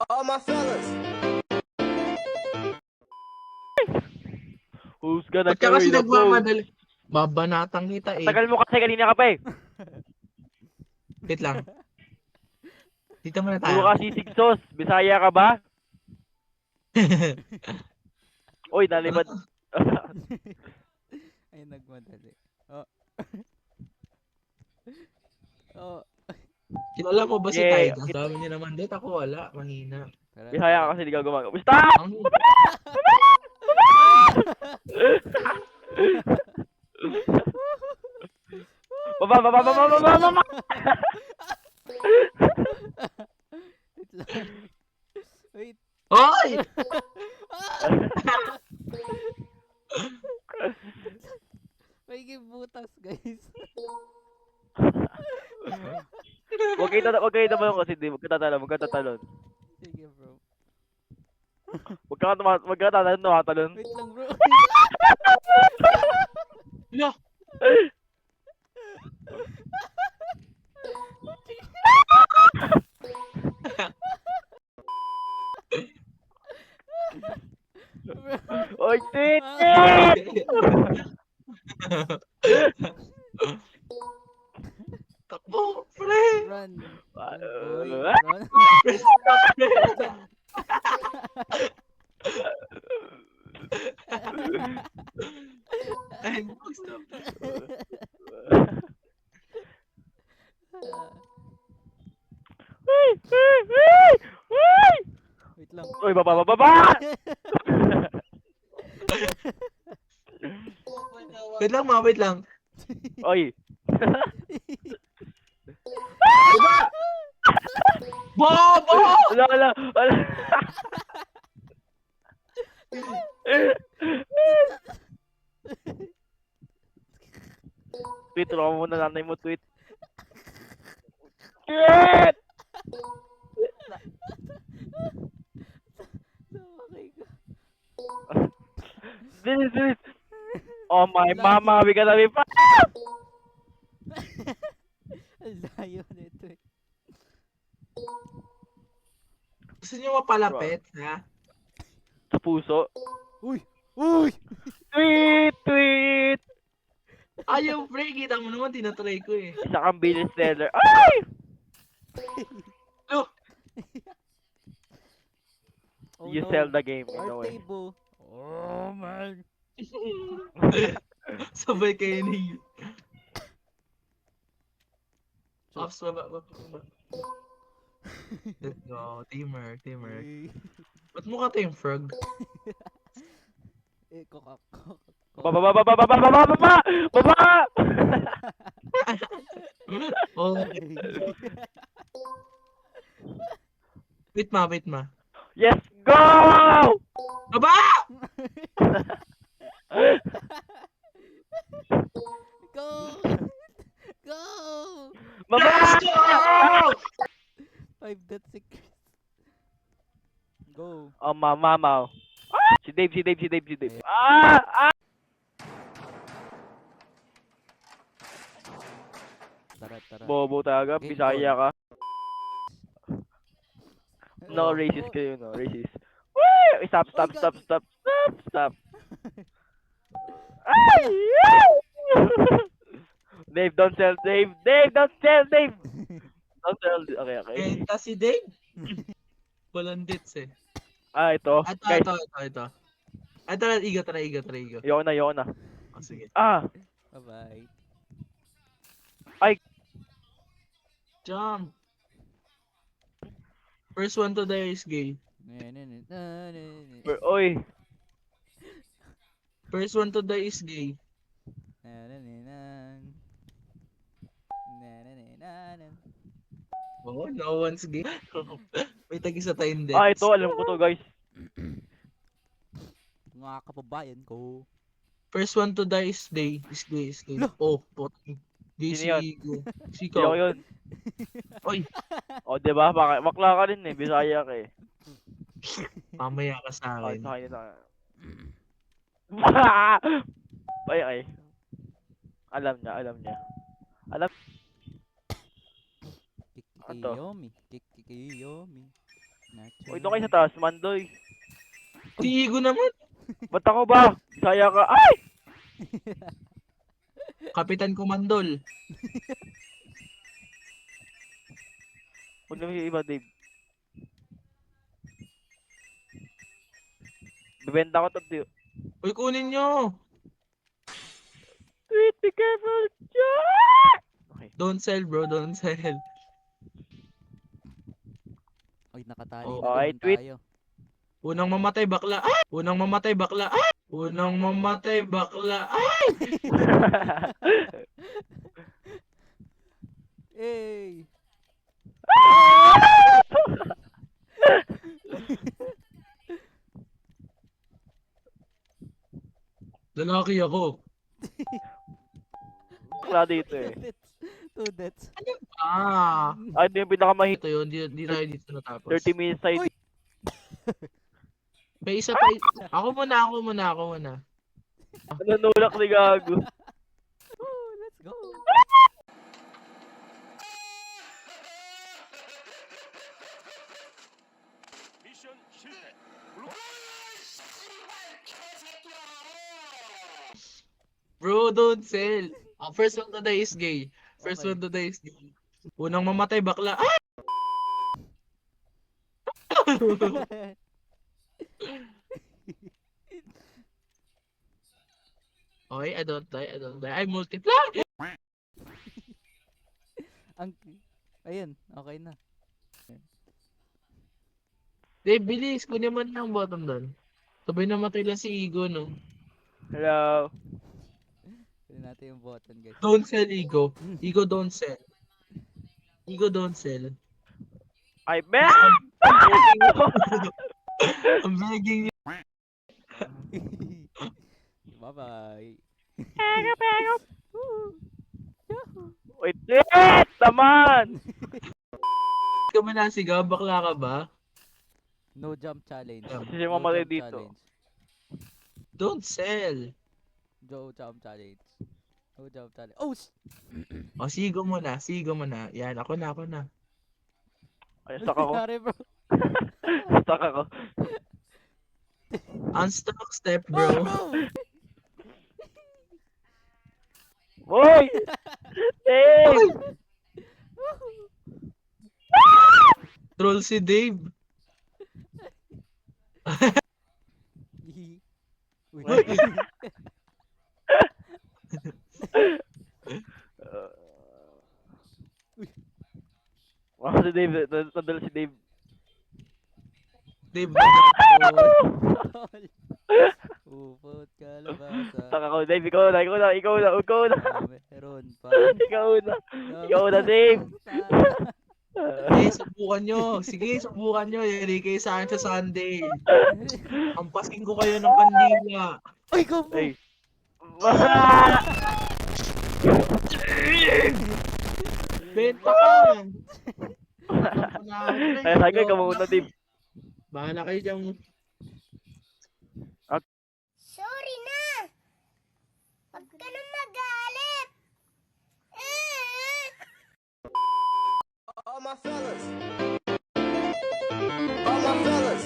All my fellas. Who's gonna Ba't ka carry kasi the boat? nagmamadali? Babanatang kita eh. Tagal mo kasi kanina ka pa eh. Wait lang. Dito muna Puro tayo. ka sisig sauce. Bisaya ka ba? Uy, nalipad. Ay, nagmadali. Oh. Oh. Kilala mo ba si Yeah. Tyga? Sabi niya naman, dit ako wala. Mahina. Tara, Bisaya ka tara. kasi di ka gumagawa. Stop! Ang Baba, baba, baba, baba, baba! Wait lang. Wait. Oy! May butas, guys. Huwag kayo naman kasi di. Huwag ka tatalon. Sige, bro. Huwag ka tatalon. Wait lang, bro. Lo! Oy, tit! Takbo, pre! Run. Ah, Run, boy. ah. Run. Ay, stop. Wait lang. Uy, baba, baba, baba! Wait lang, wait lang. Oy. Bobo! Wala. Tweet, tulungan mo muna nanay mo, tweet. Tweet! Sumakay ka. This. Oh my mama, we gotta be Ang layo nito eh. Gusto niyo mapalapit, ha? sa puso. Uy! Uy! Tweet! Ayaw, pre. Kita mo naman, tinatry ko eh. Isa kang bilis seller. Ay! Lo! Oh, You no. sell the game in a Our way. table. Oh, man. Sabay kayo ni... Ops, baba. Let's go. Teamwork. Uy. Ba't mukha tayong frog? Eh, kokak. Baba! Oh. Wait ma. Yes, go! Baba! Go! Go! Baba! Let's go! 5 death secrets. Go. Oh, mama. Si Dave. Ah! Tara. Bobo talaga, Game Bisaya ka. No, Oh. racist kayo, no, racist. Woo! Stop. Ay! Dave, don't sell Dave. Don't sell Dave. Okay. Kenta si Dave. Walang dits eh. Ah, ito. Guys, Ito. Ay, tara, igo. ayoko na. Oh, sige. Ah, Bye-bye. Jump. First one to die is gay. oy. First one to die is gay. Oh, no one's gay. May tag-isa tayong deaths. Ah, ito, alam ko to, guys. Mga kapabayan ko. First one to die is gay. Lo! Oh, putang. Gay Sino yun? si Hindi ako Ikaw. yun. Oy, O, diba? Bakla ka rin eh. Bisaya ka eh. mamaya ka sa Ay, akin. sa akin ito. Ay. Alam niya. Ato. Kikiyomi. Kikiyomi. Uy, doon kayo sa taas, Mandoy. Si Igo naman. Ba't ako ba? Saya ka. Ay! Kapitan Komandol. Huwag naman yung iba, Dave. Bibenta ko to, Dave. Uy, kunin nyo. Sweet, be careful, Jack! Okay. Don't sell, bro. Don't sell. Oy, nakatali Oh. na Okay, naman tweet. tayo. Unang mamatay bakla. Ay! Unang mamatay bakla. Ay! Unang mamatay bakla. Ay! Hey! Lalaki ako. Wala dito eh. Two deaths. Ah. Ay, ito yung pinakamahit. Ito yun. Di tayo dito natapos. 30 minutes side. May isa pa. Ako muna. Nanulak ni Gago. Oh, let's go. Bro, don't sell. First one to die is gay. First Okay. one to die is gay. Unang mamatay bakla. Ah! Okay, I don't die. I multiply. Ang ayun, okay na. Dave, bilis. Kunin mo na ang bottom doon. Sabay namatay lang si Igo, no? Hello. Kunin natin yung button, guys. Don't sell, Igo. Igo, don't sell. Igo, don't sell. Ay, be! I'm begging you. Bye-bye. Wait, naman! Ka mo nasigaw, bakla ka ba? No jump challenge. Kasi mamatay jump dito. challenge. Don't sell. No jump challenge. No jump challenge. Oh! O, sigo mo na. Yan, ako na. Ay, stuck ako. Sorry, bro. Stuck ako. Unstuck step, Oh, bro. Hoy! Dave! Troll si Dave. Uy. Wow, si Dave. Nadala si Dave. Dave, Upot kalabasa. Stuck ako. Dave, ikaw na. Meron pa. Ikaw na, Dave. Sige, subukan nyo. Yari kayo sa akin sa Sunday. Hampasin ko kayo ng kandila. Uy, go po! Ay. Benta ka. Ay, sabi ko, ikaw muna, Dave. Bahala kayo dyan. Sorry na! Huwag ka na magalit! All my fellas. All my fellas.